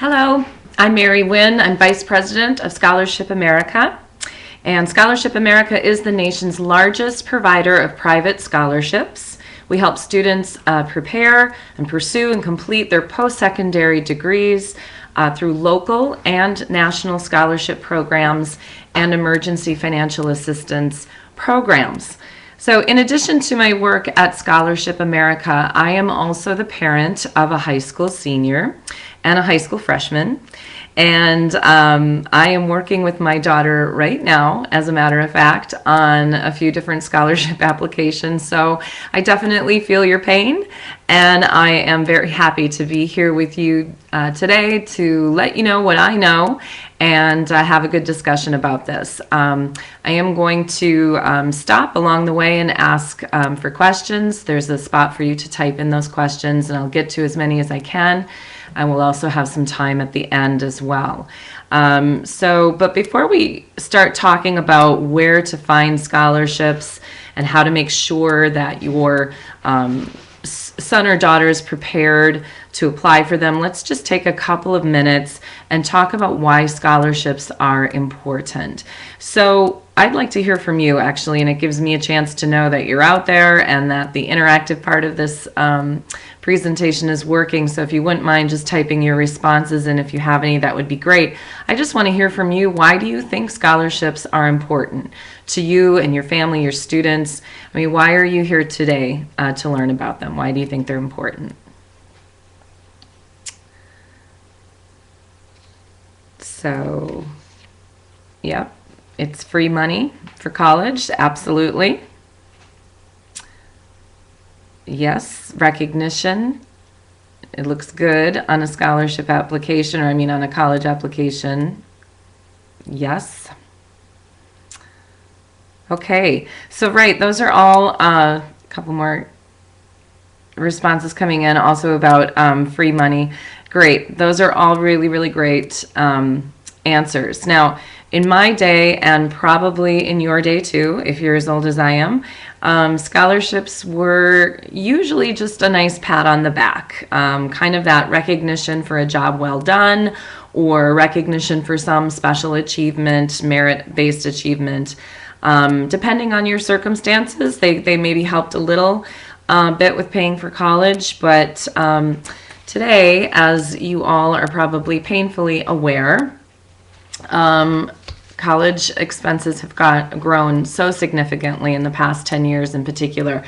Hello, I'm Mary Wynn. I'm Vice President of Scholarship America. And Scholarship America is the nation's largest provider of private scholarships. We help students prepare and pursue and complete their post-secondary degrees through local and national scholarship programs and emergency financial assistance programs. So in addition to my work at Scholarship America, I am also the parent of a high school senior and a high school freshman. And I am working with my daughter right now, as a matter of fact, on a few different scholarship applications. So I definitely feel your pain, and I am very happy to be here with you today to let you know what I know and have a good discussion about this. I am going to stop along the way and ask for questions. There's a spot for you to type in those questions, and I'll get to as many as I can. And we'll also have some time at the end as well. But before we start talking about where to find scholarships and how to make sure that your son or daughter is prepared to apply for them, let's just take a couple of minutes and talk about why scholarships are important. So I'd like to hear from you, actually, and it gives me a chance to know that you're out there and that the interactive part of this presentation is working. So if you wouldn't mind just typing your responses, and if you have any, that would be great. I just want to hear from you. Why do you think scholarships are important to you and your family, your students? I mean, why are you here today to learn about them? Why do you think they're important? So, yep, it's free money for college, absolutely. Yes, recognition. It looks good on a scholarship application, or I mean on a college application. Yes. Okay, so right, those are all a couple more responses coming in also about free money. Great, those are all really, really great answers. Now, in my day, and probably in your day too, if you're as old as I am, scholarships were usually just a nice pat on the back, kind of that recognition for a job well done, or recognition for some special achievement, merit-based achievement. Depending on your circumstances, they maybe helped a little bit with paying for college, but today, as you all are probably painfully aware, college expenses have grown so significantly in the past 10 years in particular.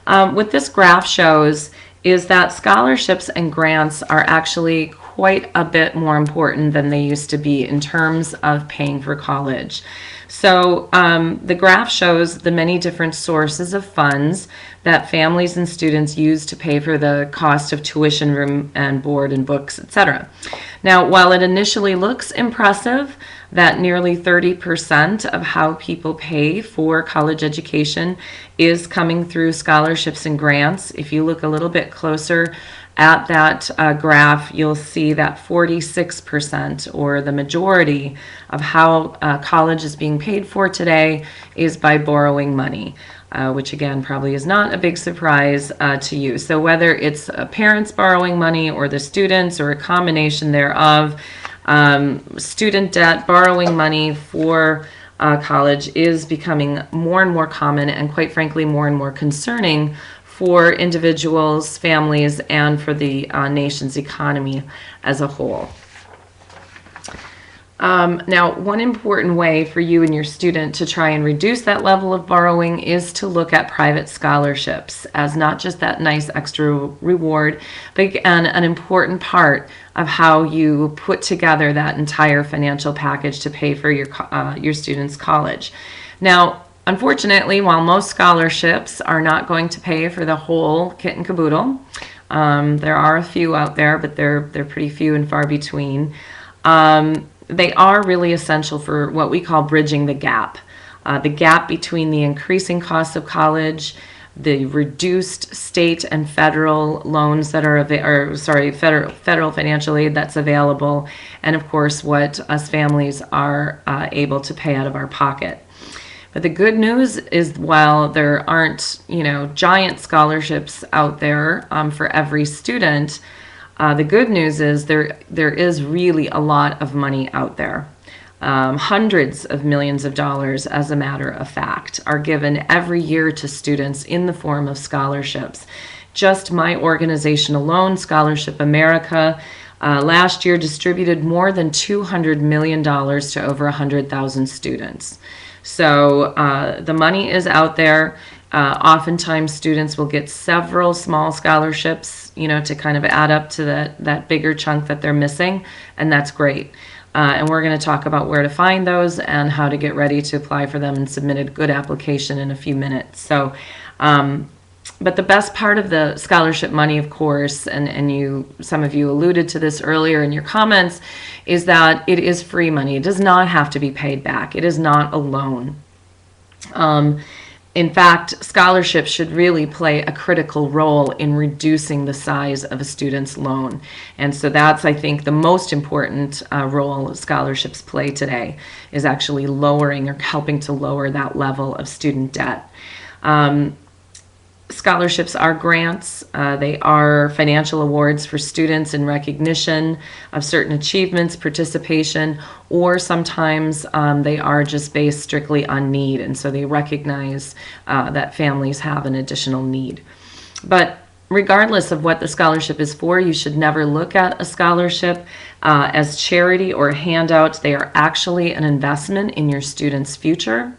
What this graph shows is that scholarships and grants are actually quite a bit more important than they used to be in terms of paying for college. So the graph shows the many different sources of funds that families and students use to pay for the cost of tuition, room and board and books, etc. Now, while it initially looks impressive that nearly 30% of how people pay for college education is coming through scholarships and grants, if you look a little bit closer at that graph, you'll see that 46%, or the majority of how college is being paid for today, is by borrowing money, which again probably is not a big surprise to you. So whether it's parents borrowing money or the students or a combination thereof, student debt, borrowing money for college is becoming more and more common, and quite frankly more and more concerning for individuals, families, and for the nation's economy as a whole. Now, one important way for you and your student to try and reduce that level of borrowing is to look at private scholarships as not just that nice extra reward, but again, an important part of how you put together that entire financial package to pay for your student's college. Now, unfortunately, while most scholarships are not going to pay for the whole kit and caboodle, there are a few out there, but they're pretty few and far between. They are really essential for what we call bridging the gap between the increasing costs of college, the reduced state and federal loans that are federal financial aid that's available, and of course what us families are able to pay out of our pocket. But the good news is, while there aren't, giant scholarships out there for every student, The good news is there is really a lot of money out there. Hundreds of millions of dollars, as a matter of fact, are given every year to students in the form of scholarships. Just my organization alone, Scholarship America, last year distributed more than $200 million to over 100,000 students. So the money is out there. Oftentimes students will get several small scholarships, to kind of add up to that bigger chunk that they're missing, and that's great. And we're going to talk about where to find those and how to get ready to apply for them and submit a good application in a few minutes. So, but the best part of the scholarship money, of course, and some of you alluded to this earlier in your comments, is that it is free money. It does not have to be paid back. It is not a loan. In fact, scholarships should really play a critical role in reducing the size of a student's loan. And so that's, I think, the most important role scholarships play today, is actually lowering or helping to lower that level of student debt. Scholarships are grants. They are financial awards for students in recognition of certain achievements, participation, or sometimes they are just based strictly on need, and so they recognize that families have an additional need. But regardless of what the scholarship is for, you should never look at a scholarship as charity or a handout. They are actually an investment in your student's future.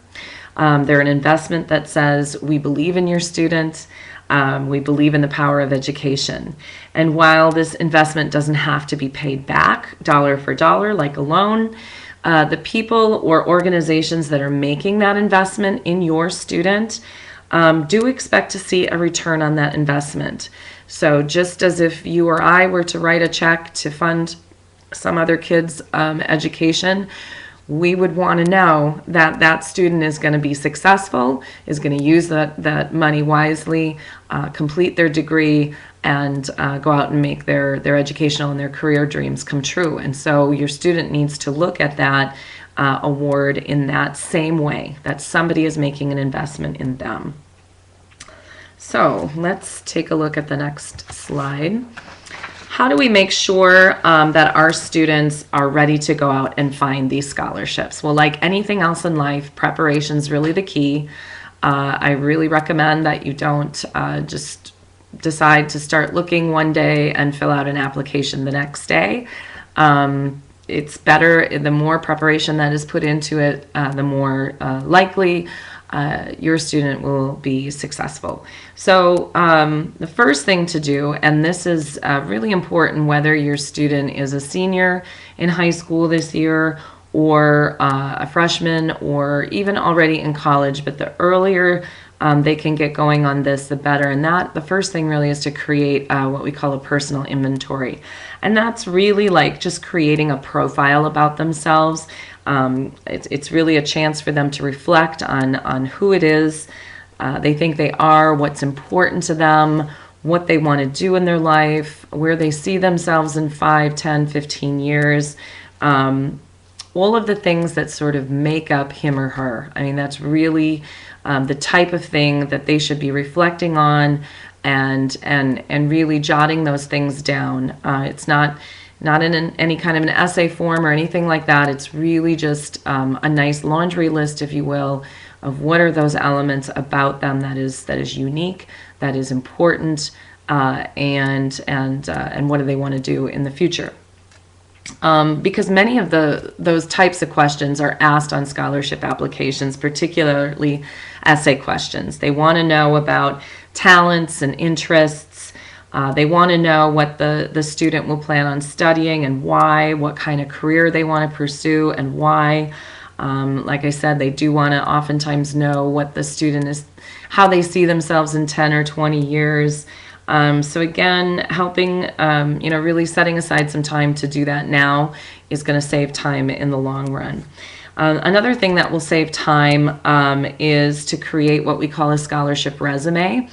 They're an investment that says, we believe in your student, we believe in the power of education. And while this investment doesn't have to be paid back dollar for dollar like a loan, the people or organizations that are making that investment in your student do expect to see a return on that investment. So just as if you or I were to write a check to fund some other kid's education, we would want to know that that student is going to be successful, is going to use that money wisely, complete their degree, and go out and make their educational and their career dreams come true. And so your student needs to look at that award in that same way, that somebody is making an investment in them. So let's take a look at the next slide. How do we make sure that our students are ready to go out and find these scholarships? Well, like anything else in life, preparation is really the key. I really recommend that you don't just decide to start looking one day and fill out an application the next day. It's better, the more preparation that is put into it, the more likely your student will be successful. So the first thing to do, and this is really important whether your student is a senior in high school this year or a freshman or even already in college, but the earlier they can get going on this, the better. And the first thing really is to create what we call a personal inventory. And that's really like just creating a profile about themselves. It's really a chance for them to reflect on who it is they think they are, what's important to them, what they want to do in their life, where they see themselves in 5, 10, 15 years. All of the things that sort of make up him or her. I mean, that's really the type of thing that they should be reflecting on and really jotting those things down. It's not in any kind of an essay form or anything like that. It's really just a nice laundry list, if you will, of what are those elements about them that is unique, that is important, and what do they want to do in the future. Because many of those types of questions are asked on scholarship applications, particularly essay questions. They want to know about talents and interests. They want to know what the student will plan on studying and why, what kind of career they want to pursue and why. Like I said, they do want to oftentimes know what the student is, how they see themselves in 10 or 20 years. So again, helping, really setting aside some time to do that now is going to save time in the long run. Another thing that will save time is to create what we call a scholarship resume.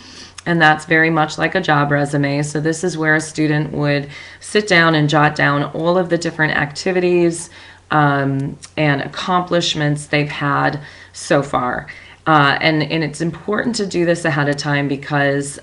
And that's very much like a job resume. So this is where a student would sit down and jot down all of the different activities and accomplishments they've had so far. And it's important to do this ahead of time because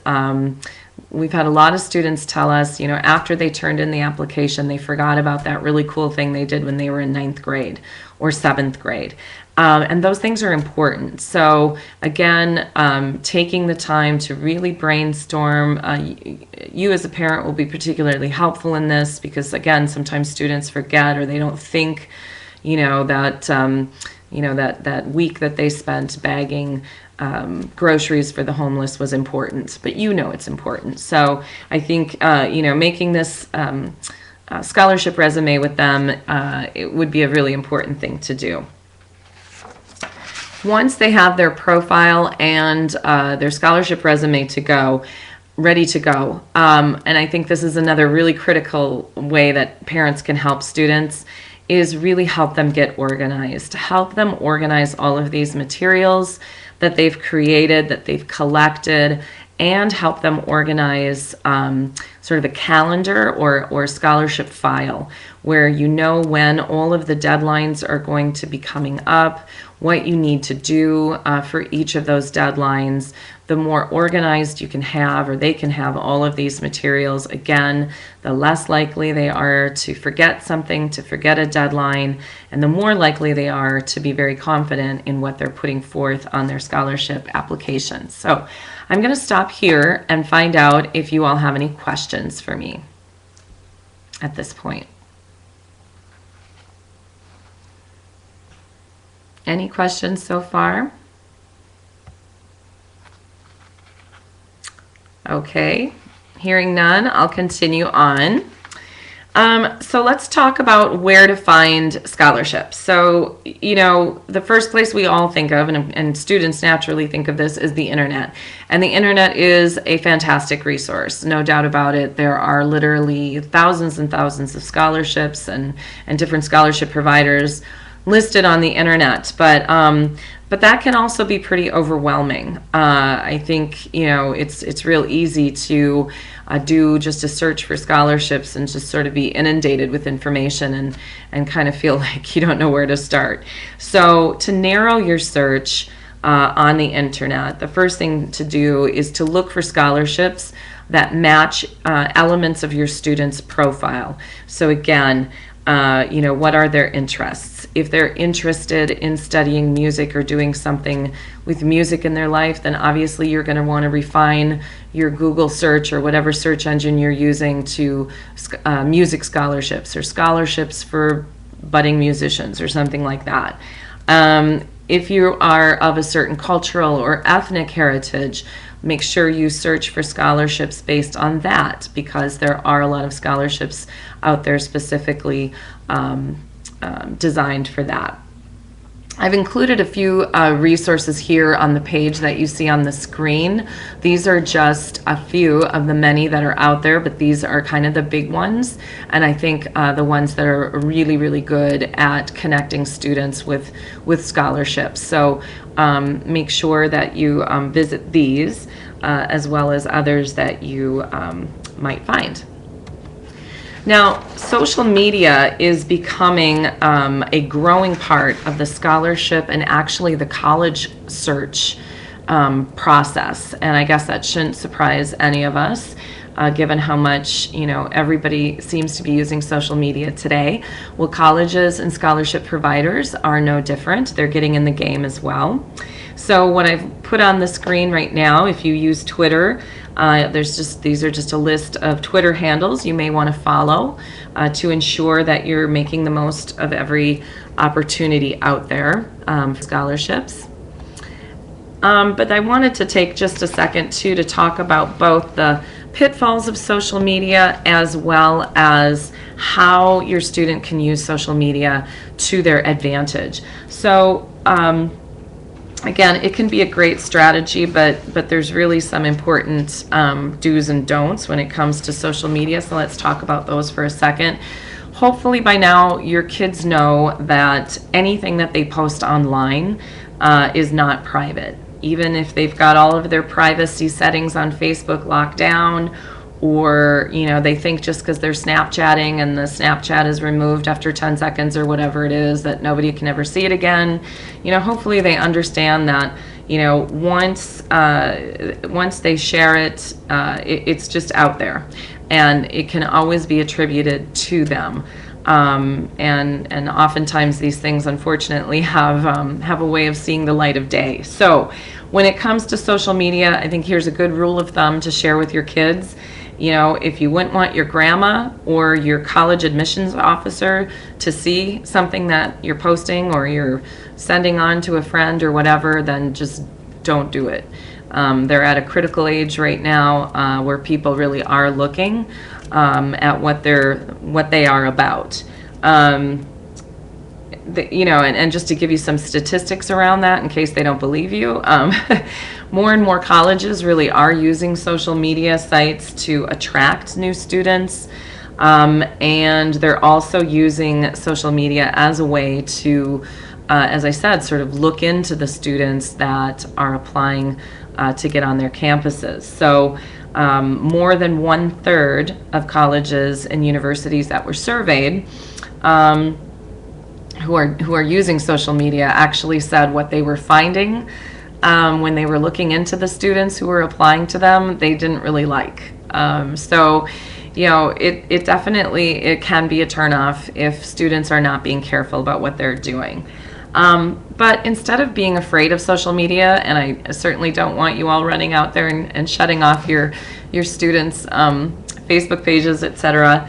we've had a lot of students tell us, after they turned in the application, they forgot about that really cool thing they did when they were in ninth grade or seventh grade. And those things are important. So again, taking the time to really brainstorm, you as a parent will be particularly helpful in this, because again, sometimes students forget, or they don't think, that week that they spent bagging groceries for the homeless was important, but it's important. So I think, making this scholarship resume with them, it would be a really important thing to do. Once they have their profile and their scholarship resume ready to go, and I think this is another really critical way that parents can help students, is really help them get organized. Help them organize all of these materials that they've created, that they've collected, and help them organize sort of a calendar or scholarship file where when all of the deadlines are going to be coming up, what you need to do for each of those deadlines. The more organized you can have, or they can have, all of these materials, again, the less likely they are to forget something, to forget a deadline, and the more likely they are to be very confident in what they're putting forth on their scholarship application. So I'm going to stop here and find out if you all have any questions for me at this point. Any questions so far? Okay, hearing none, I'll continue on. So let's talk about where to find scholarships. So, the first place we all think of, and students naturally think of this, is the internet. And the internet is a fantastic resource, no doubt about it. There are literally thousands and thousands of scholarships and different scholarship providers listed on the internet, but that can also be pretty overwhelming. I think it's real easy to do just a search for scholarships and just sort of be inundated with information and kind of feel like you don't know where to start. So to narrow your search on the internet, the first thing to do is to look for scholarships that match elements of your student's profile. So again, what are their interests? If they're interested in studying music or doing something with music in their life, then obviously you're going to want to refine your Google search or whatever search engine you're using to music scholarships or scholarships for budding musicians or something like that. If you are of a certain cultural or ethnic heritage, make sure you search for scholarships based on that, because there are a lot of scholarships out there specifically designed for that. I've included a few resources here on the page that you see on the screen. These are just a few of the many that are out there, but these are kind of the big ones, and I think the ones that are really, really good at connecting students with scholarships. So make sure that you visit these as well as others that you might find. Now, social media is becoming a growing part of the scholarship and actually the college search process. And I guess that shouldn't surprise any of us, given how much, everybody seems to be using social media today. Well, colleges and scholarship providers are no different. They're getting in the game as well. So what I've put on the screen right now, if you use Twitter, these are just a list of Twitter handles you may want to follow to ensure that you're making the most of every opportunity out there for scholarships. But I wanted to take just a second too to talk about both the pitfalls of social media as well as how your student can use social media to their advantage. So again, it can be a great strategy, but there's really some important do's and don'ts when it comes to social media. So let's talk about those for a second. Hopefully by now your kids know that anything that they post online is not private. Even if they've got all of their privacy settings on Facebook locked down, or they think just because they're Snapchatting and the Snapchat is removed after 10 seconds or whatever it is that nobody can ever see it again. Hopefully they understand that once they share it, it's just out there, and it can always be attributed to them. And oftentimes these things, unfortunately, have a way of seeing the light of day. So when it comes to social media, I think here's a good rule of thumb to share with your kids. If you wouldn't want your grandma or your college admissions officer to see something that you're posting or you're sending on to a friend or whatever, then just don't do it. They're at a critical age right now where people really are looking at what they are about. And just to give you some statistics around that in case they don't believe you, more and more colleges really are using social media sites to attract new students, and they're also using social media as a way to, as I said, sort of look into the students that are applying to get on their campuses. So more than 1/3 of colleges and universities that were surveyed who are using social media actually said what they were finding when they were looking into the students who were applying to them, they didn't really like. So it definitely, it can be a turnoff if students are not being careful about what they're doing. But instead of being afraid of social media, and I certainly don't want you all running out there and shutting off your students' Facebook pages, etc.,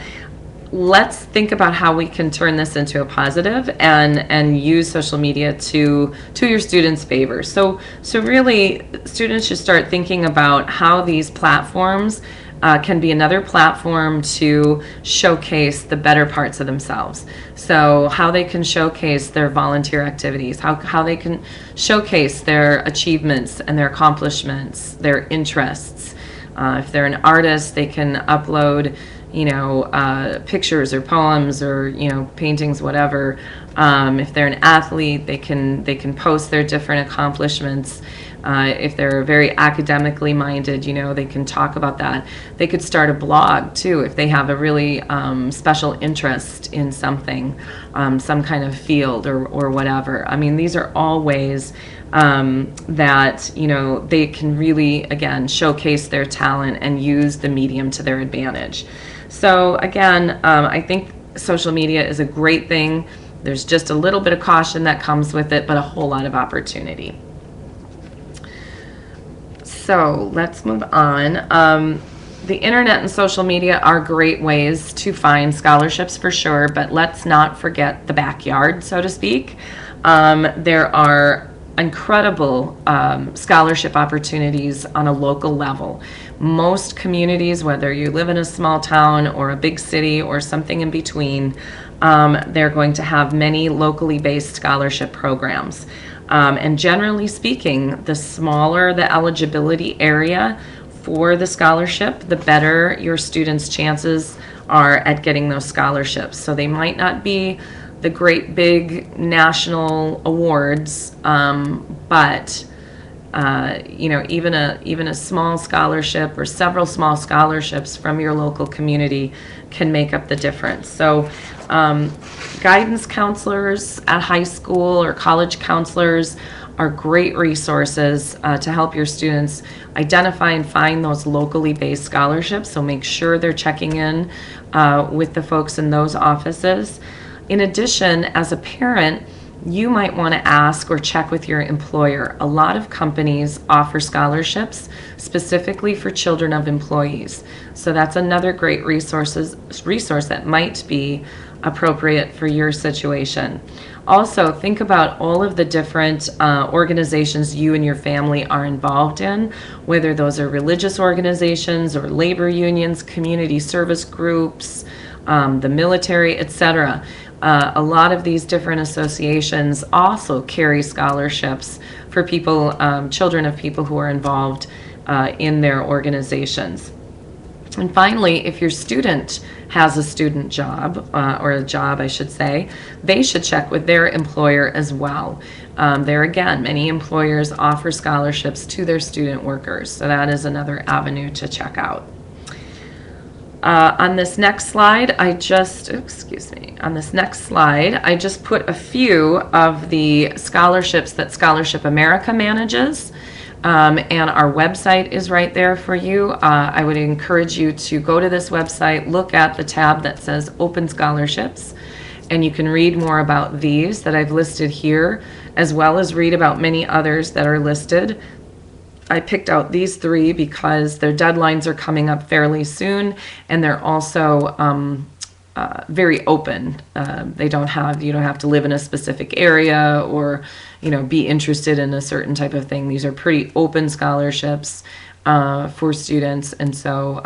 let's think about how we can turn this into a positive and use social media to your students' favor. So really, students should start thinking about how these platforms can be another platform to showcase the better parts of themselves. So how they can showcase their volunteer activities, how they can showcase their achievements and their accomplishments, their interests. If they're an artist, they can upload pictures or poems or paintings, whatever. If they're an athlete, they can post their different accomplishments. If they're very academically minded, they can talk about that. They could start a blog too if they have a really special interest in something, some kind of field or whatever. I mean, these are all ways that they can really, again, showcase their talent and use the medium to their advantage. So again, I think social media is a great thing. There's just a little bit of caution that comes with it, but a whole lot of opportunity. So let's move on. The internet and social media are great ways to find scholarships for sure, but let's not forget the backyard, so to speak. There are incredible scholarship opportunities on a local level. Most communities, whether you live in a small town or a big city or something in between, they're going to have many locally based scholarship programs. And generally speaking, the smaller the eligibility area for the scholarship, the better your students' chances are at getting those scholarships. So they might not be the great big national awards, but even a small scholarship or several small scholarships from your local community can make up the difference. So guidance counselors at high school or college counselors are great resources to help your students identify and find those locally based scholarships. So make sure they're checking in with the folks in those offices. In addition, as a parent, you might want to ask or check with your employer. A lot of companies offer scholarships specifically for children of employees. So that's another great resource that might be appropriate for your situation. Also, think about all of the different organizations you and your family are involved in, whether those are religious organizations or labor unions, community service groups, the military, etc. A lot of these different associations also carry scholarships for people, children of people who are involved in their organizations. And finally, if your student has a student job, or a job, I should say, they should check with their employer as well. There again, many employers offer scholarships to their student workers, so that is another avenue to check out. On this next slide, on this next slide, I just put a few of the scholarships that Scholarship America manages. And our website is right there for you. I would encourage you to go to this website, look at the tab that says Open Scholarships, and you can read more about these that I've listed here, as well as read about many others that are listed. I picked out these 3 because their deadlines are coming up fairly soon, and they're also very open. You don't have to live in a specific area or, be interested in a certain type of thing. These are pretty open scholarships for students, and so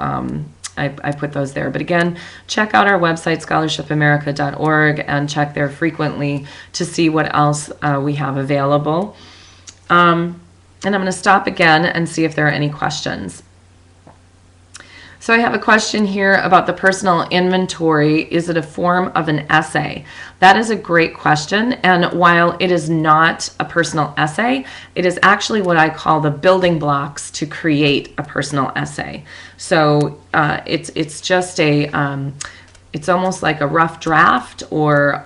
I put those there. But again, check out our website, scholarshipamerica.org, and check there frequently to see what else we have available. And I'm going to stop again and see if there are any questions. So I have a question here about the personal inventory. Is it a form of an essay? That is a great question. And while it is not a personal essay, it is actually what I call the building blocks to create a personal essay. So it's just it's almost like a rough draft or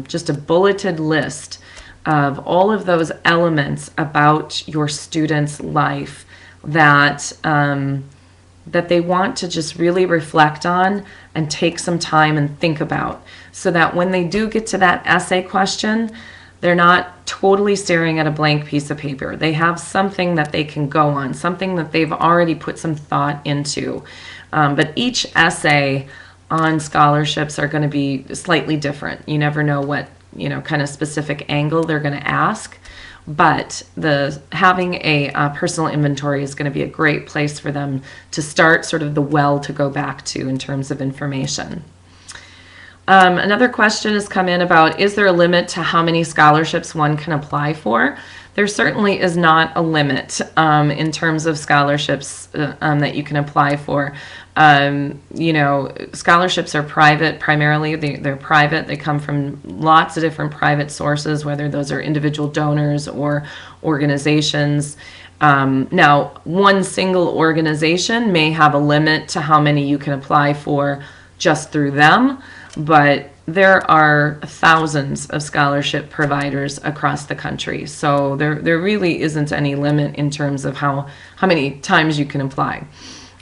just a bulleted list of all of those elements about your student's life that that they want to just really reflect on and take some time and think about, so that when they do get to that essay question, they're not totally staring at a blank piece of paper. They have something that they can go on, something that they've already put some thought into. But each essay on scholarships are going to be slightly different. You never know what kind of specific angle they're going to ask, but having a personal inventory is going to be a great place for them to start sort of the well to go back to in terms of information. Another question has come in about, is there a limit to how many scholarships one can apply for? There certainly is not a limit in terms of scholarships that you can apply for. Scholarships are private primarily. They're private. They come from lots of different private sources, whether those are individual donors or organizations. Now, one single organization may have a limit to how many you can apply for just through them, but there are thousands of scholarship providers across the country. So there really isn't any limit in terms of how many times you can apply,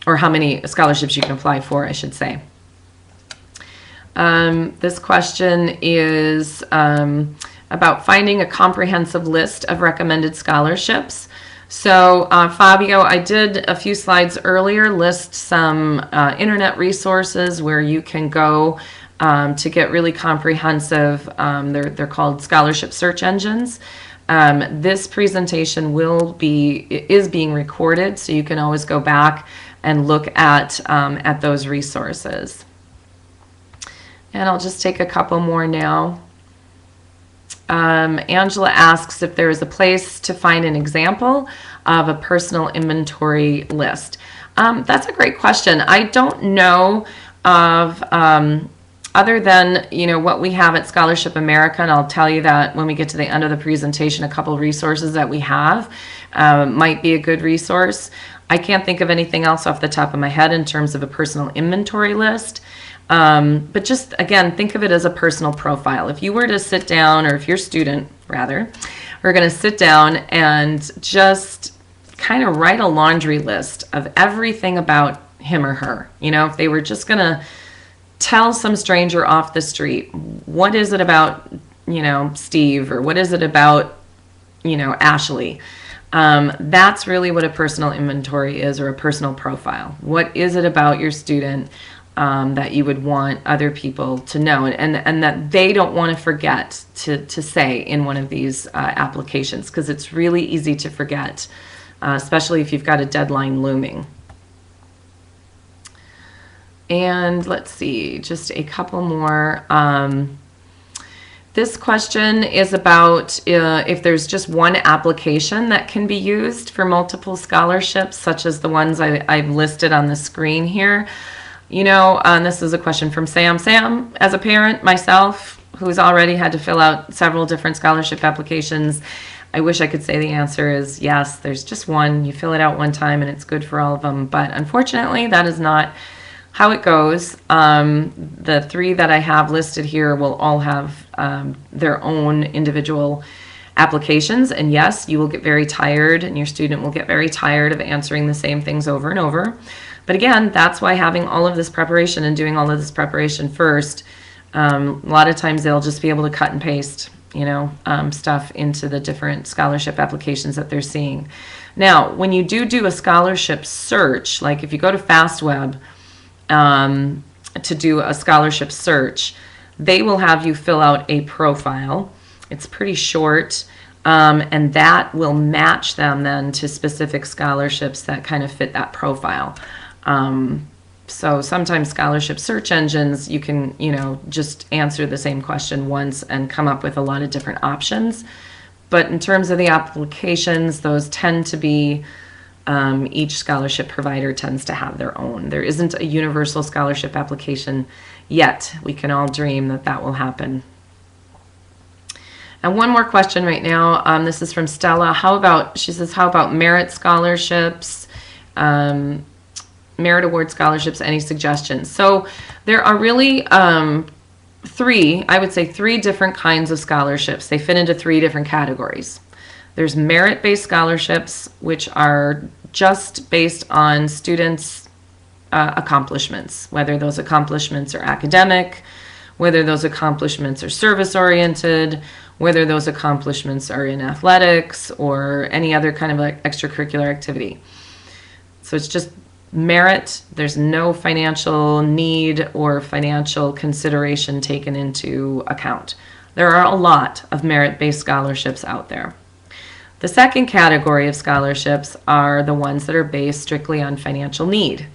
or how many scholarships you can apply for, I should say. This question is about finding a comprehensive list of recommended scholarships. So Fabio, I did a few slides earlier list some internet resources where you can go to get really comprehensive. They're called scholarship search engines. This presentation is being recorded, so you can always go back and look at those resources. And I'll just take a couple more now. Angela asks if there is a place to find an example of a personal inventory list. That's a great question. I don't know of, other than what we have at Scholarship America, and I'll tell you that when we get to the end of the presentation, a couple resources that we have might be a good resource. I can't think of anything else off the top of my head in terms of a personal inventory list. But just, again, think of it as a personal profile. If you were to sit down, or if your student, rather, are going to sit down and just kind of write a laundry list of everything about him or her. If they were just going to tell some stranger off the street, what is it about, Steve, or what is it about, Ashley? That's really what a personal inventory is, or a personal profile. What is it about your student that you would want other people to know, and that they don't want to forget to say in one of these applications, because it's really easy to forget, especially if you've got a deadline looming. And let's see, just a couple more. This question is about if there's just one application that can be used for multiple scholarships, such as the ones I've listed on the screen here. And this is a question from Sam. Sam, as a parent myself, who's already had to fill out several different scholarship applications, I wish I could say the answer is yes, there's just one. You fill it out one time and it's good for all of them. But unfortunately, that is not how it goes. The 3 that I have listed here will all have their own individual applications, and yes, you will get very tired, and your student will get very tired of answering the same things over and over. But again, that's why having all of this preparation and doing all of this preparation first, a lot of times they'll just be able to cut and paste, stuff into the different scholarship applications that they're seeing. Now, when you do a scholarship search, like if you go to FastWeb to do a scholarship search, they will have you fill out a profile. It's pretty short, and that will match them then to specific scholarships that kind of fit that profile. So sometimes scholarship search engines, you can, just answer the same question once and come up with a lot of different options. But in terms of the applications, those tend to be, each scholarship provider tends to have their own. There isn't a universal scholarship application yet. We can all dream that that will happen. And one more question right now. This is from Stella. She says, how about merit scholarships, merit award scholarships, any suggestions? So there are really three different kinds of scholarships. They fit into 3 different categories. There's merit-based scholarships, which are just based on students' accomplishments, whether those accomplishments are academic, whether those accomplishments are service-oriented, whether those accomplishments are in athletics or any other kind of extracurricular activity. So it's just merit. There's no financial need or financial consideration taken into account. There are a lot of merit-based scholarships out there. The second category of scholarships are the ones that are based strictly on financial need.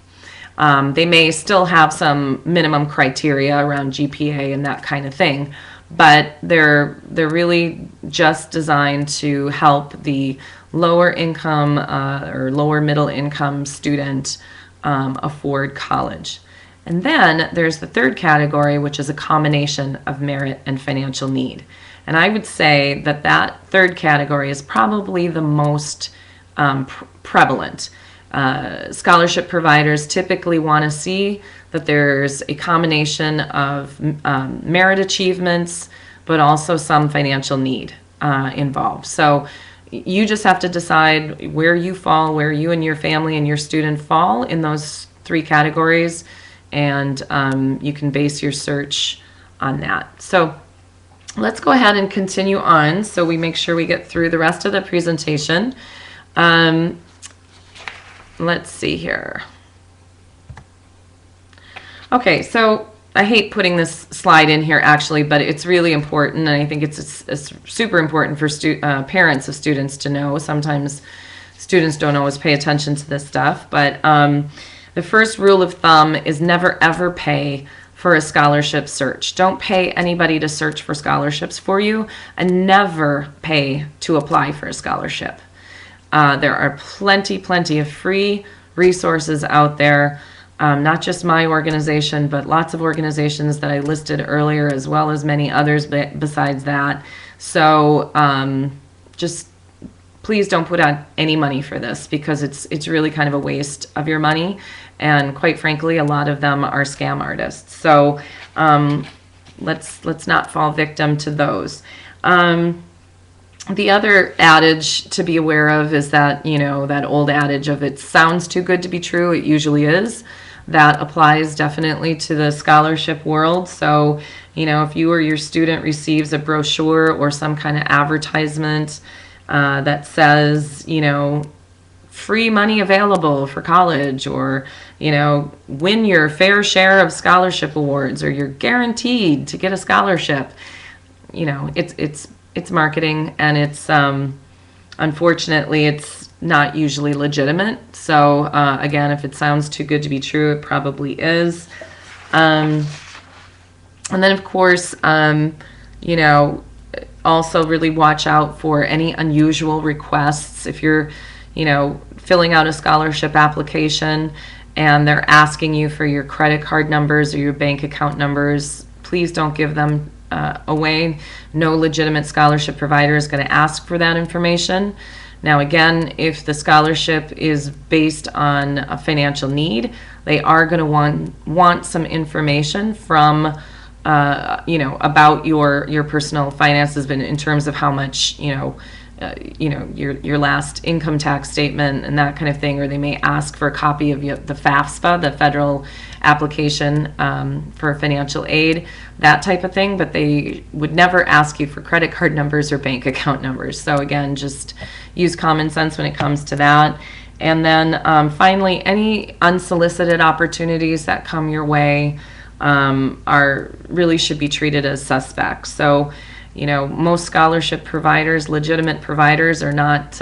They may still have some minimum criteria around GPA and that kind of thing, but they're really just designed to help the lower income or lower middle income student afford college. And then there's the third category, which is a combination of merit and financial need. And I would say that that third category is probably the most prevalent. Scholarship providers typically want to see that there's a combination of merit achievements, but also some financial need involved. So you just have to decide where you fall, where you and your family and your student fall in those 3 categories, and you can base your search on that. So let's go ahead and continue on so we make sure we get through the rest of the presentation. Let's see here. Okay, so I hate putting this slide in here actually, but it's really important, and I think it's super important for parents of students to know. Sometimes students don't always pay attention to this stuff, but the first rule of thumb is never ever pay for a scholarship search. Don't pay anybody to search for scholarships for you, and never pay to apply for a scholarship. There are plenty of free resources out there, not just my organization, but lots of organizations that I listed earlier, as well as many others besides that. So just please don't put out any money for this, because it's really kind of a waste of your money, and quite frankly, a lot of them are scam artists. So let's not fall victim to those. The other adage to be aware of is that, that old adage of it sounds too good to be true. It usually is. That applies definitely to the scholarship world. So, if you or your student receives a brochure or some kind of advertisement that says, free money available for college, or, win your fair share of scholarship awards, or you're guaranteed to get a scholarship, it's marketing, and it's unfortunately it's not usually legitimate. So again, if it sounds too good to be true, it probably is. And then of course, also really watch out for any unusual requests. If you're filling out a scholarship application and they're asking you for your credit card numbers or your bank account numbers, please don't give them away. No legitimate scholarship provider is going to ask for that information. Now, again, if the scholarship is based on a financial need, they are going to want some information from about your personal finances, but in terms of how much your last income tax statement and that kind of thing, or they may ask for a copy of the FAFSA, the federal application for financial aid, that type of thing, but they would never ask you for credit card numbers or bank account numbers. So again, just use common sense when it comes to that. And then finally, any unsolicited opportunities that come your way really should be treated as suspects. So most scholarship providers, legitimate providers, are not,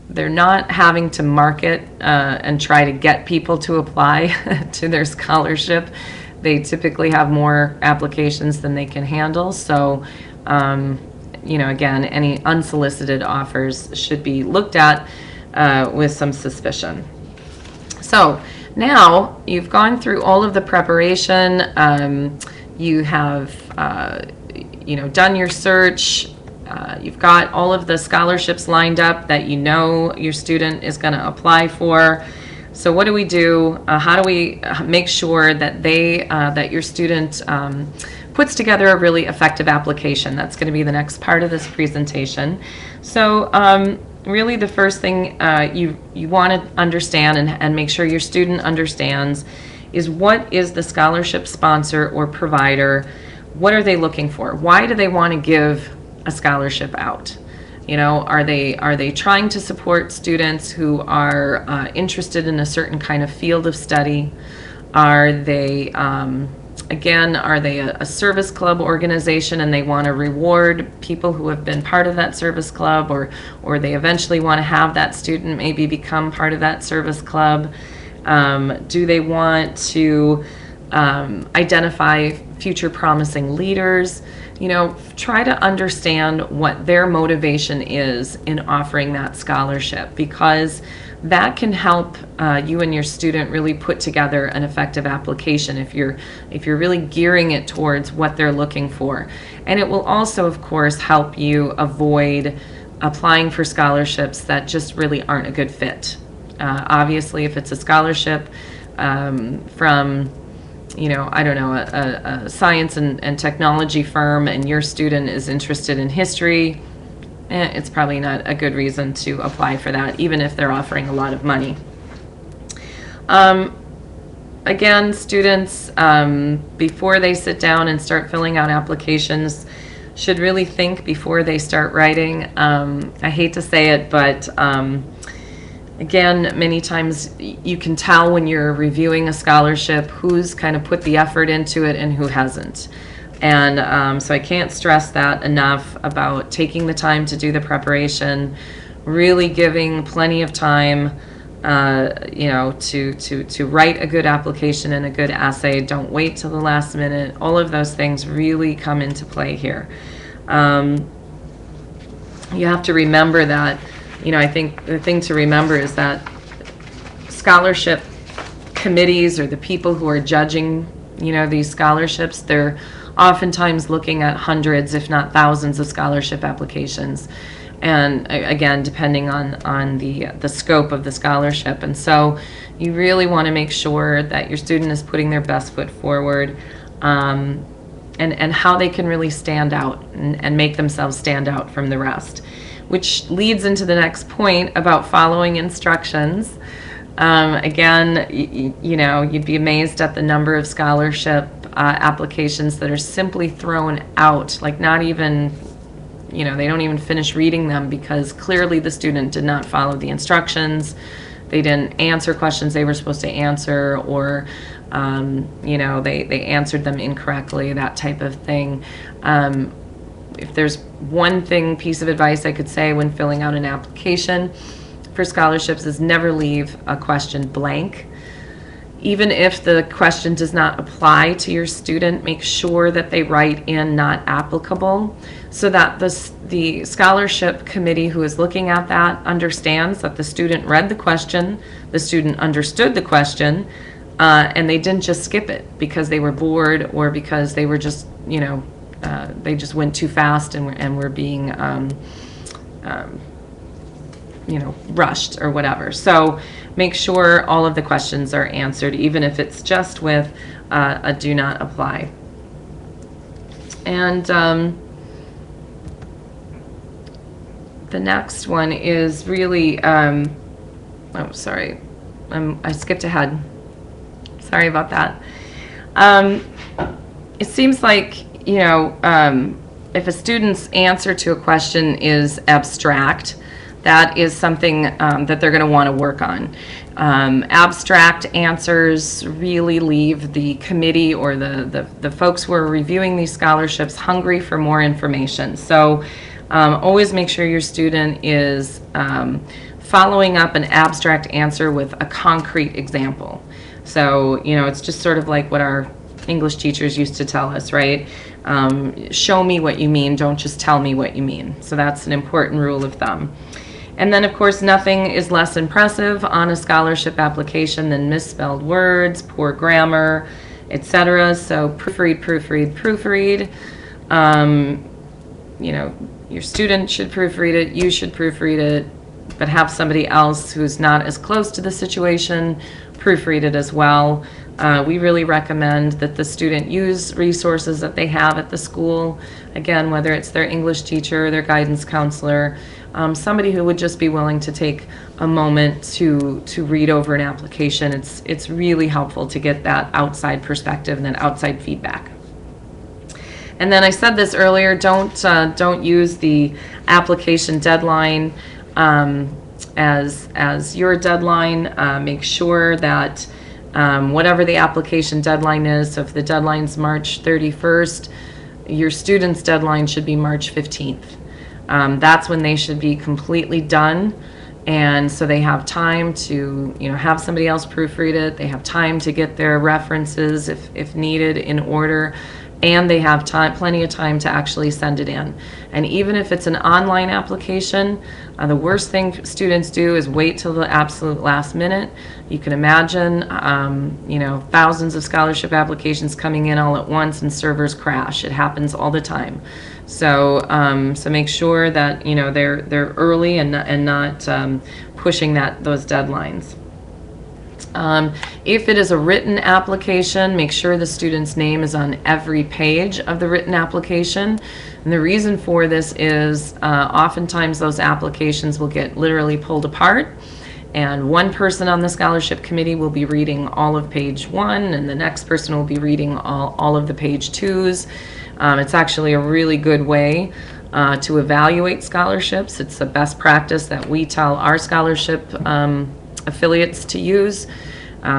they're not having to market and try to get people to apply to their scholarship. They typically have more applications than they can handle. So, again, any unsolicited offers should be looked at with some suspicion. So now you've gone through all of the preparation. You have done your search, you've got all of the scholarships lined up that your student is going to apply for. So what do we do? How do we make sure that that your student puts together a really effective application? That's going to be the next part of this presentation. So really the first thing you want to understand and make sure your student understands is, what is the scholarship sponsor or provider? What are they looking for? Why do they want to give a scholarship out? Are they trying to support students who are interested in a certain kind of field of study? Are they, are they a service club organization and they want to reward people who have been part of that service club, or they eventually want to have that student maybe become part of that service club? Do they want to identify future promising leaders? Try to understand what their motivation is in offering that scholarship, because that can help you and your student really put together an effective application if you're really gearing it towards what they're looking for. And it will also, of course, help you avoid applying for scholarships that just really aren't a good fit. Obviously, if it's a scholarship from a science and technology firm, and your student is interested in history, it's probably not a good reason to apply for that, even if they're offering a lot of money. Again, students, before they sit down and start filling out applications, should really think before they start writing. I hate to say it, but again, many times you can tell when you're reviewing a scholarship who's kind of put the effort into it and who hasn't. And so I can't stress that enough about taking the time to do the preparation, really giving plenty of time, to write a good application and a good essay. Don't wait till the last minute. All of those things really come into play here. You have to remember that. I think the thing to remember is that scholarship committees, or the people who are judging, these scholarships, they're oftentimes looking at hundreds, if not thousands, of scholarship applications. And again, depending on the scope of the scholarship. And so you really want to make sure that your student is putting their best foot forward, and how they can really stand out and make themselves stand out from the rest. Which leads into the next point about following instructions. Again, you'd be amazed at the number of scholarship applications that are simply thrown out, like not even, they don't even finish reading them, because clearly the student did not follow the instructions. They didn't answer questions they were supposed to answer, or they answered them incorrectly, that type of thing. If there's one piece of advice I could say when filling out an application for scholarships, is never leave a question blank. Even if the question does not apply to your student, make sure that they write in "not applicable," so that the scholarship committee who is looking at that understands that the student read the question, the student understood the question, and they didn't just skip it because they were bored, or because they were just, they just went too fast and were being rushed or whatever. So make sure all of the questions are answered, even if it's just with a do not apply. And the next one is really, oh, sorry, I skipped ahead. Sorry about that. It seems like, if a student's answer to a question is abstract, that is something that they're going to want to work on. Abstract answers really leave the committee or the folks who are reviewing these scholarships hungry for more information. So always make sure your student is following up an abstract answer with a concrete example. So, it's just sort of like what our English teachers used to tell us, right? Show me what you mean, don't just tell me what you mean. So that's an important rule of thumb. And then, of course, nothing is less impressive on a scholarship application than misspelled words, poor grammar, etc. So proofread, proofread, proofread. Your student should proofread it, you should proofread it, but have somebody else who's not as close to the situation proofread it as well. We really recommend that the student use resources that they have at the school. Again, whether it's their English teacher, their guidance counselor, somebody who would just be willing to take a moment to read over an application. It's really helpful to get that outside perspective and that outside feedback. And then I said this earlier, don't use the application deadline as your deadline. Make sure that whatever the application deadline is, so if the deadline's March 31st, your student's deadline should be March 15th. That's when they should be completely done, and so they have time to have somebody else proofread it. They have time to get their references if needed in order, and they have plenty of time to actually send it in. And even if it's an online application, the worst thing students do is wait till the absolute last minute. You can imagine, thousands of scholarship applications coming in all at once and servers crash. It happens all the time. So make sure that they're early and not pushing those deadlines. If it is a written application, make sure the student's name is on every page of the written application. And the reason for this is oftentimes those applications will get literally pulled apart, and one person on the scholarship committee will be reading all of page 1, and the next person will be reading all of the page 2s. It's actually a really good way to evaluate scholarships. It's a best practice that we tell our scholarship affiliates to use,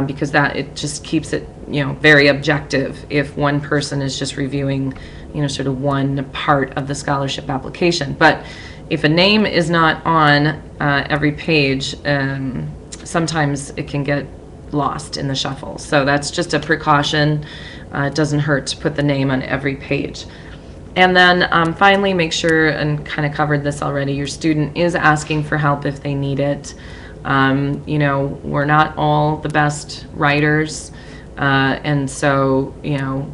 because it just keeps it very objective if one person is just reviewing sort of one part of the scholarship application. But if a name is not on every page, sometimes it can get lost in the shuffle. So that's just a precaution. It doesn't hurt to put the name on every page. And then finally, make sure, and kind of covered this already, your student is asking for help if they need it. We're not all the best writers, and so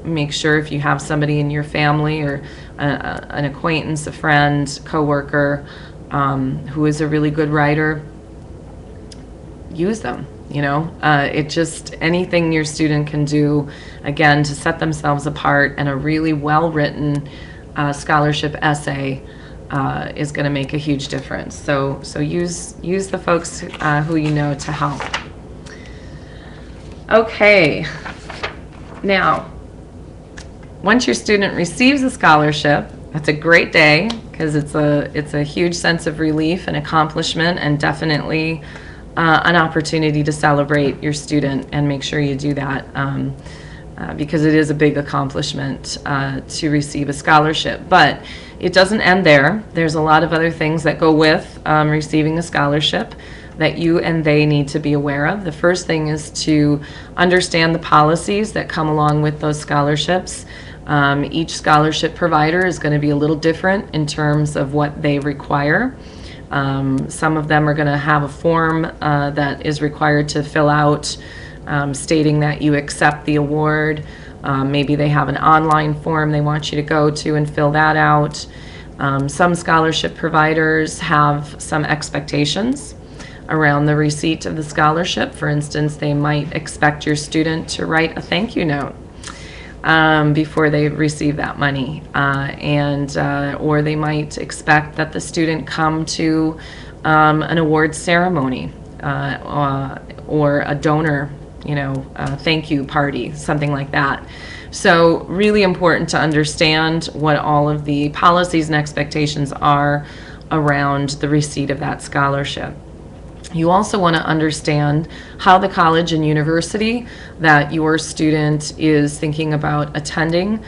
make sure if you have somebody in your family or an acquaintance, a friend, coworker who is a really good writer, use them. It just, anything your student can do, again, to set themselves apart, and a really well-written scholarship essay is going to make a huge difference. So use the folks who you know to help. Okay, now once your student receives a scholarship, that's a great day, because it's a huge sense of relief and accomplishment, and definitely an opportunity to celebrate your student, and make sure you do that, because it is a big accomplishment to receive a scholarship. But it doesn't end there. There's a lot of other things that go with receiving a scholarship that you and they need to be aware of. The first thing is to understand the policies that come along with those scholarships. Each scholarship provider is going to be a little different in terms of what they require. Some of them are going to have a form that is required to fill out, stating that you accept the award. Maybe they have an online form they want you to go to and fill that out. Some scholarship providers have some expectations around the receipt of the scholarship. For instance, they might expect your student to write a thank you note before they receive that money, or they might expect that the student come to an awards ceremony or a donor, thank you party, something like that. So really important to understand what all of the policies and expectations are around the receipt of that scholarship. You also want to understand how the college and university that your student is thinking about attending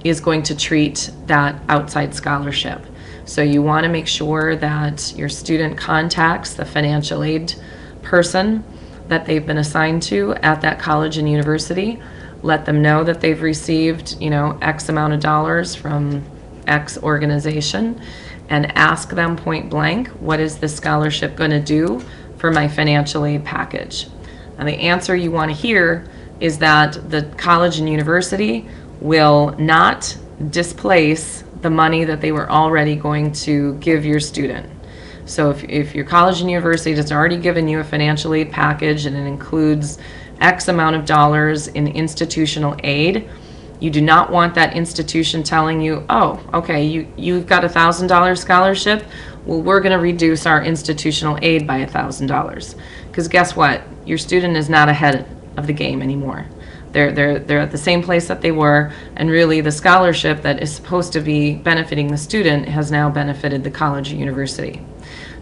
is going to treat that outside scholarship. So you want to make sure that your student contacts the financial aid person that they've been assigned to at that college and university. Let them know that they've received, X amount of dollars from X organization, and ask them point blank, what is this scholarship going to do for my financial aid package? And the answer you want to hear is that the college and university will not displace the money that they were already going to give your student. So if your college and university has already given you a financial aid package and it includes X amount of dollars in institutional aid, you do not want that institution telling you, oh, okay, you've got $1,000 scholarship, well, we're going to reduce our institutional aid by $1,000. Because guess what? Your student is not ahead of the game anymore. They're at the same place that they were, and really the scholarship that is supposed to be benefiting the student has now benefited the college or university.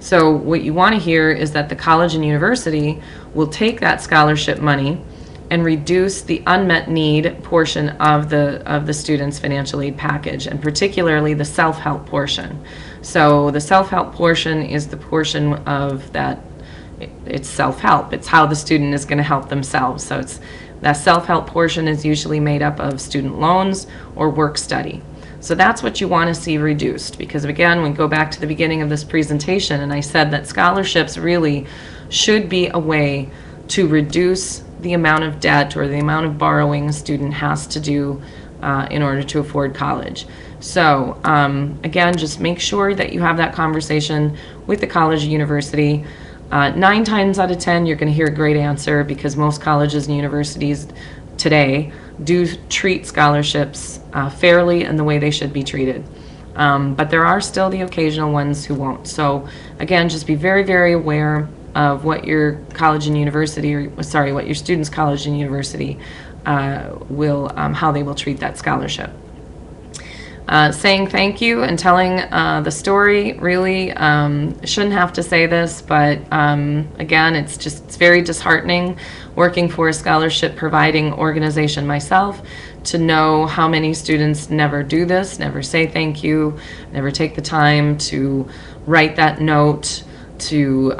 So what you want to hear is that the college and university will take that scholarship money and reduce the unmet need portion of the student's financial aid package, and particularly the self-help portion. So the self-help portion is the portion of that, it's self-help. It's how the student is going to help themselves. So that self-help portion is usually made up of student loans or work study. So that's what you want to see reduced, because again, we go back to the beginning of this presentation and I said that scholarships really should be a way to reduce the amount of debt or the amount of borrowing a student has to do in order to afford college. So again, just make sure that you have that conversation with the college or university. 9 times out of 10, you're going to hear a great answer, because most colleges and universities today do treat scholarships fairly and the way they should be treated. But there are still the occasional ones who won't. So again, just be very, very aware of what your college and university, what your student's college and university how they will treat that scholarship. Saying thank you and telling the story, really shouldn't have to say this, but again, it's very disheartening working for a scholarship providing organization myself to know how many students never do this, never say thank you, never take the time to write that note, to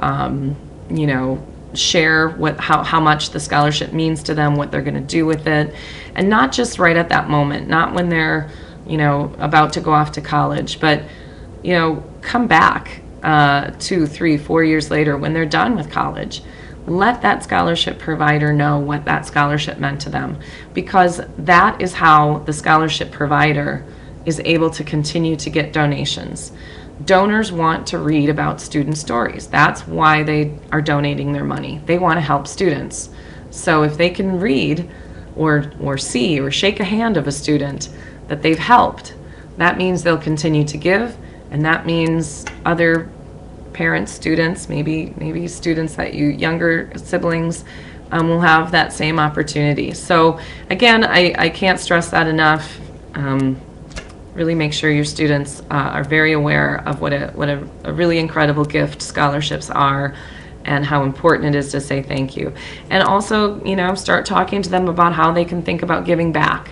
share how much the scholarship means to them, what they're going to do with it, and not just right at that moment, not when they're about to go off to college, but come back 2, 3, 4 years later when they're done with college. Let that scholarship provider know what that scholarship meant to them, because that is how the scholarship provider is able to continue to get donations. Donors want to read about student stories. That's why they are donating their money. They want to help students. So if they can read or see or shake a hand of a student that they've helped, that means they'll continue to give, and that means other parents, students, maybe students that younger siblings will have that same opportunity. So again, I can't stress that enough. Really make sure your students are very aware of what a really incredible gift scholarships are, and how important it is to say thank you. And also, start talking to them about how they can think about giving back.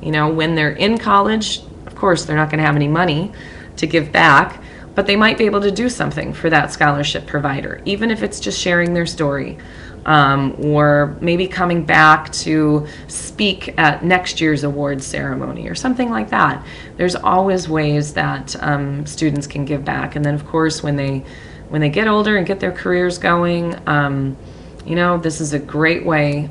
When they're in college, of course, they're not going to have any money to give back, but they might be able to do something for that scholarship provider, even if it's just sharing their story, or maybe coming back to speak at next year's awards ceremony or something like that. There's always ways that students can give back. And then, of course, when they get older and get their careers going, this is a great way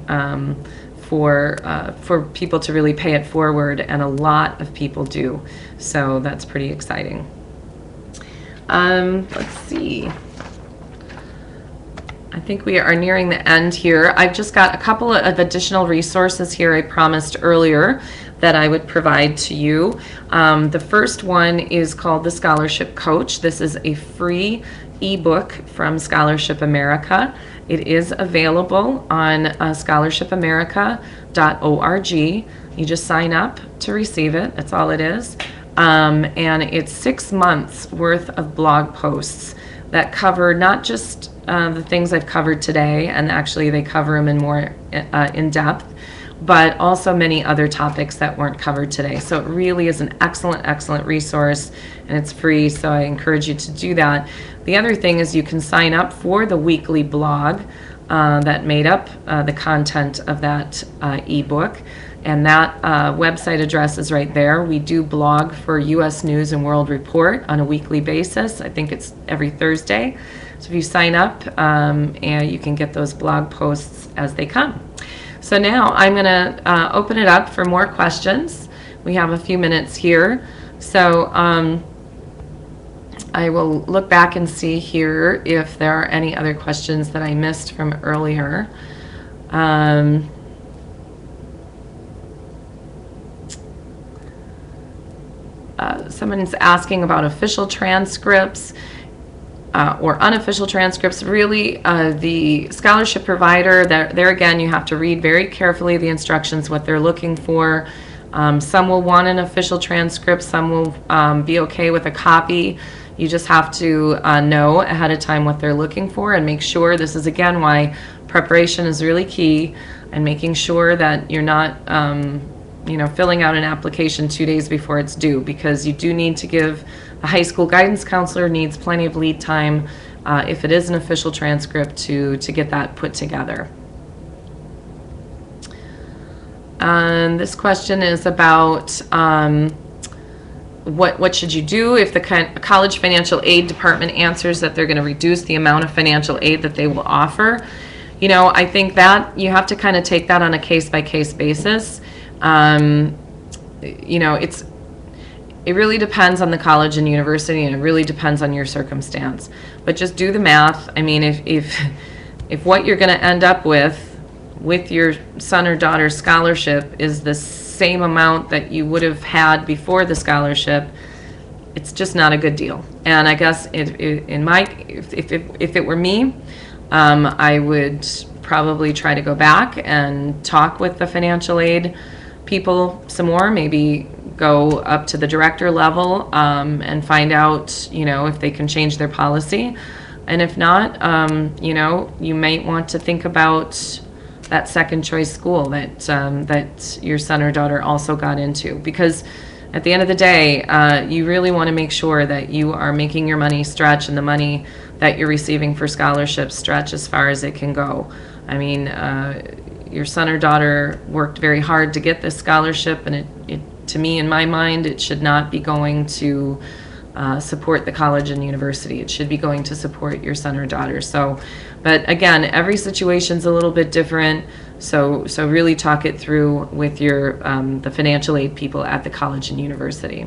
for people to really pay it forward, and a lot of people do. So that's pretty exciting. Let's see. I think we are nearing the end here. I've just got a couple of additional resources here I promised earlier that I would provide to you. The first one is called the Scholarship Coach. This is a free ebook from Scholarship America. It is available on scholarshipamerica.org. You just sign up to receive it. That's all it is. And it's 6 months worth of blog posts that cover not just the things I've covered today, and actually they cover them in more in depth, but also many other topics that weren't covered today. So it really is an excellent resource, and it's free, so I encourage you to do that. The other thing is you can sign up for the weekly blog that made up the content of that ebook. And that website address is right there. We do blog for U.S. News and World Report on a weekly basis. I think it's every Thursday. So if you sign up, and you can get those blog posts as they come. So now I'm going to open it up for more questions. We have a few minutes here. So I will look back and see here if there are any other questions that I missed from earlier. Someone's asking about official transcripts or unofficial transcripts. Really, the scholarship provider, there again, you have to read very carefully the instructions, what they're looking for. Some will want an official transcript, some will be okay with a copy. You just have to know ahead of time what they're looking for and make sure. This is again why preparation is really key, and making sure that you're not filling out an application 2 days before it's due, because you do need to give, the high school guidance counselor needs plenty of lead time if it is an official transcript to get that put together. And this question is about what should you do if the college financial aid department answers that they're going to reduce the amount of financial aid that they will offer. I think that you have to kind of take that on a case-by-case basis. It really depends on the college and university, and it really depends on your circumstance. But just do the math. I mean, if what you're going to end up with your son or daughter's scholarship is the same amount that you would have had before the scholarship, it's just not a good deal. And I guess if it were me, I would probably try to go back and talk with the financial aid people some more, maybe go up to the director level and find out, if they can change their policy. And if not, you might want to think about that second choice school that your son or daughter also got into, because at the end of the day, you really want to make sure that you are making your money stretch, and the money that you're receiving for scholarships stretch as far as it can go. I mean, your son or daughter worked very hard to get this scholarship, and it to me, in my mind, it should not be going to support the college and university. It should be going to support your son or daughter. So, but again, every situation's a little bit different. So really talk it through with your the financial aid people at the college and university.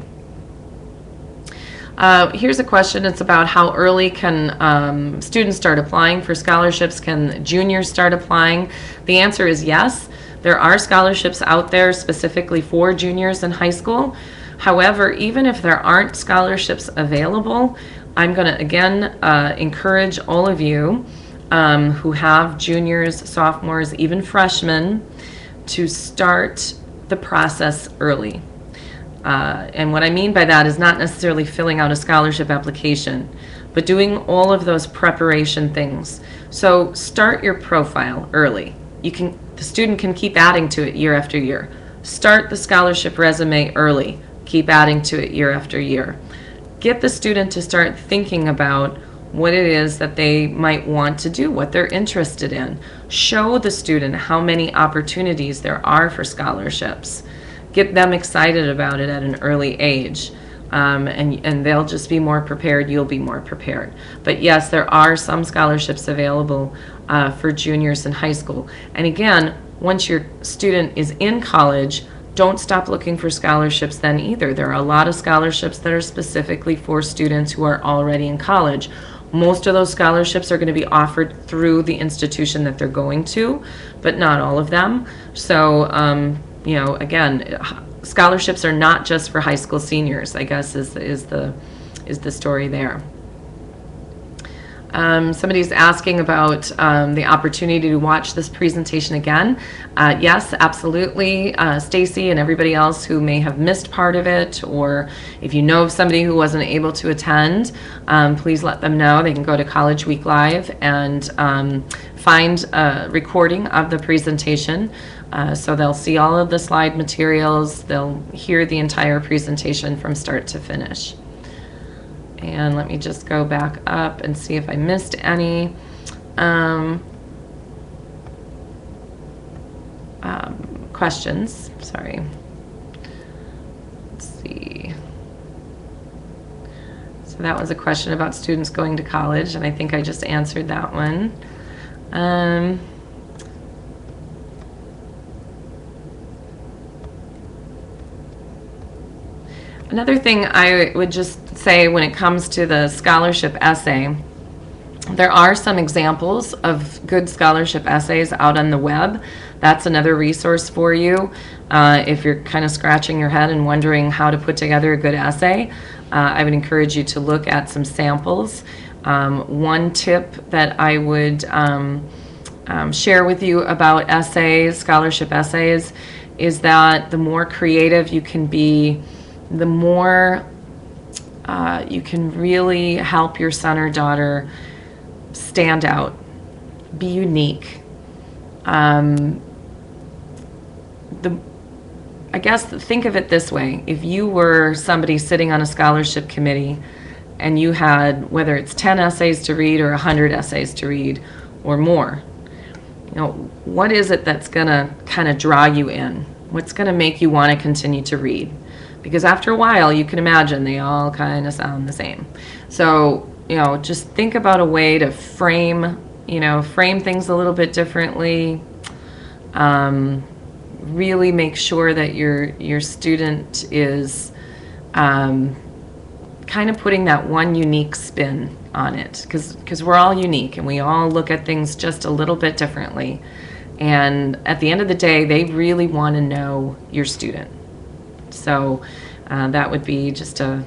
Here's a question. It's about how early can students start applying for scholarships? Can juniors start applying? The answer is yes. There are scholarships out there specifically for juniors in high school. However, even if there aren't scholarships available, I'm going to again encourage all of you who have juniors, sophomores, even freshmen, to start the process early. And what I mean by that is not necessarily filling out a scholarship application, but doing all of those preparation things. So start your profile early. The student can keep adding to it year after year. Start the scholarship resume early. Keep adding to it year after year. Get the student to start thinking about what it is that they might want to do, what they're interested in. Show the student how many opportunities there are for scholarships. Get them excited about it at an early age, and they'll just be more prepared. You'll be more prepared. But yes, there are some scholarships available for juniors in high school. And again, once your student is in college, don't stop looking for scholarships then either. There are a lot of scholarships that are specifically for students who are already in college. Most of those scholarships are going to be offered through the institution that they're going to, but not all of them. So, again, scholarships are not just for high school seniors, I guess is the story there. Somebody's asking about the opportunity to watch this presentation again. Yes, absolutely. Stacy and everybody else who may have missed part of it, or if you know of somebody who wasn't able to attend, please let them know. They can go to College Week Live and find a recording of the presentation. So they'll see all of the slide materials. They'll hear the entire presentation from start to finish. And let me just go back up and see if I missed any questions. Sorry. Let's see. So that was a question about students going to college, and I think I just answered that one. Another thing I would just say when it comes to the scholarship essay, there are some examples of good scholarship essays out on the web. That's another resource for you if you're kind of scratching your head and wondering how to put together a good essay. I would encourage you to look at some samples. One tip that I would share with you about essays, scholarship essays, is that the more creative you can be, the more you can really help your son or daughter stand out, be unique. I guess think of it this way. If you were somebody sitting on a scholarship committee and you had, whether it's 10 essays to read or 100 essays to read or more, what is it that's going to kind of draw you in? What's going to make you want to continue to read? Because after a while, you can imagine they all kind of sound the same. So, just think about a way to frame things a little bit differently. Really make sure that your student is kind of putting that one unique spin on it. Because we're all unique and we all look at things just a little bit differently. And at the end of the day, they really want to know your student. So that would be just a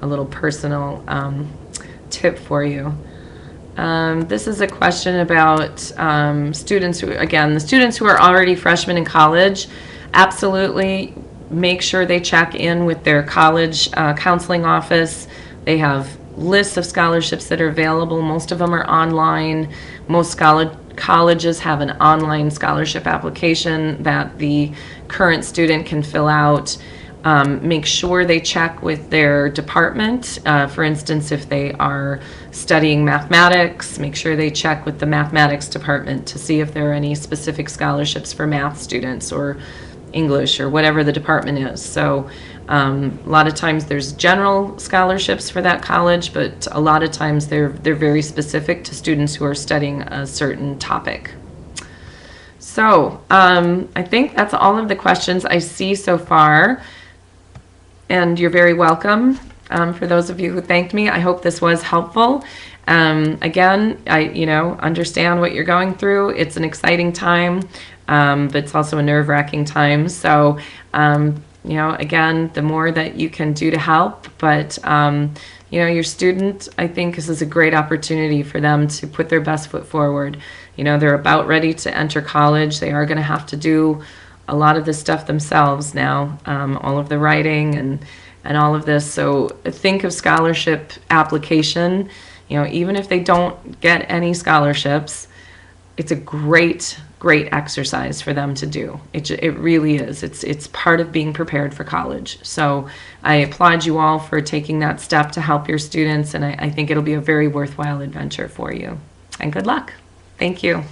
little personal tip for you. This is a question about students who, again, the students who are already freshmen in college. Absolutely make sure they check in with their college counseling office. They have lists of scholarships that are available. Most of them are online. Most colleges have an online scholarship application that the current student can fill out. Make sure they check with their department. For instance, if they are studying mathematics, make sure they check with the mathematics department to see if there are any specific scholarships for math students or English or whatever the department is. So a lot of times there's general scholarships for that college, but a lot of times they're very specific to students who are studying a certain topic. So I think that's all of the questions I see so far. And you're very welcome. For those of you who thanked me, I hope this was helpful. Again, I understand what you're going through. It's an exciting time, but it's also a nerve-wracking time. So, again, the more that you can do to help, but your student, I think this is a great opportunity for them to put their best foot forward. They're about ready to enter college. They are going to have to do a lot of this stuff themselves now, all of the writing and all of this. So think of scholarship application. Even if they don't get any scholarships, it's a great exercise for them to do. It really is. It's part of being prepared for college. So I applaud you all for taking that step to help your students, and I think it'll be a very worthwhile adventure for you. And good luck. Thank you.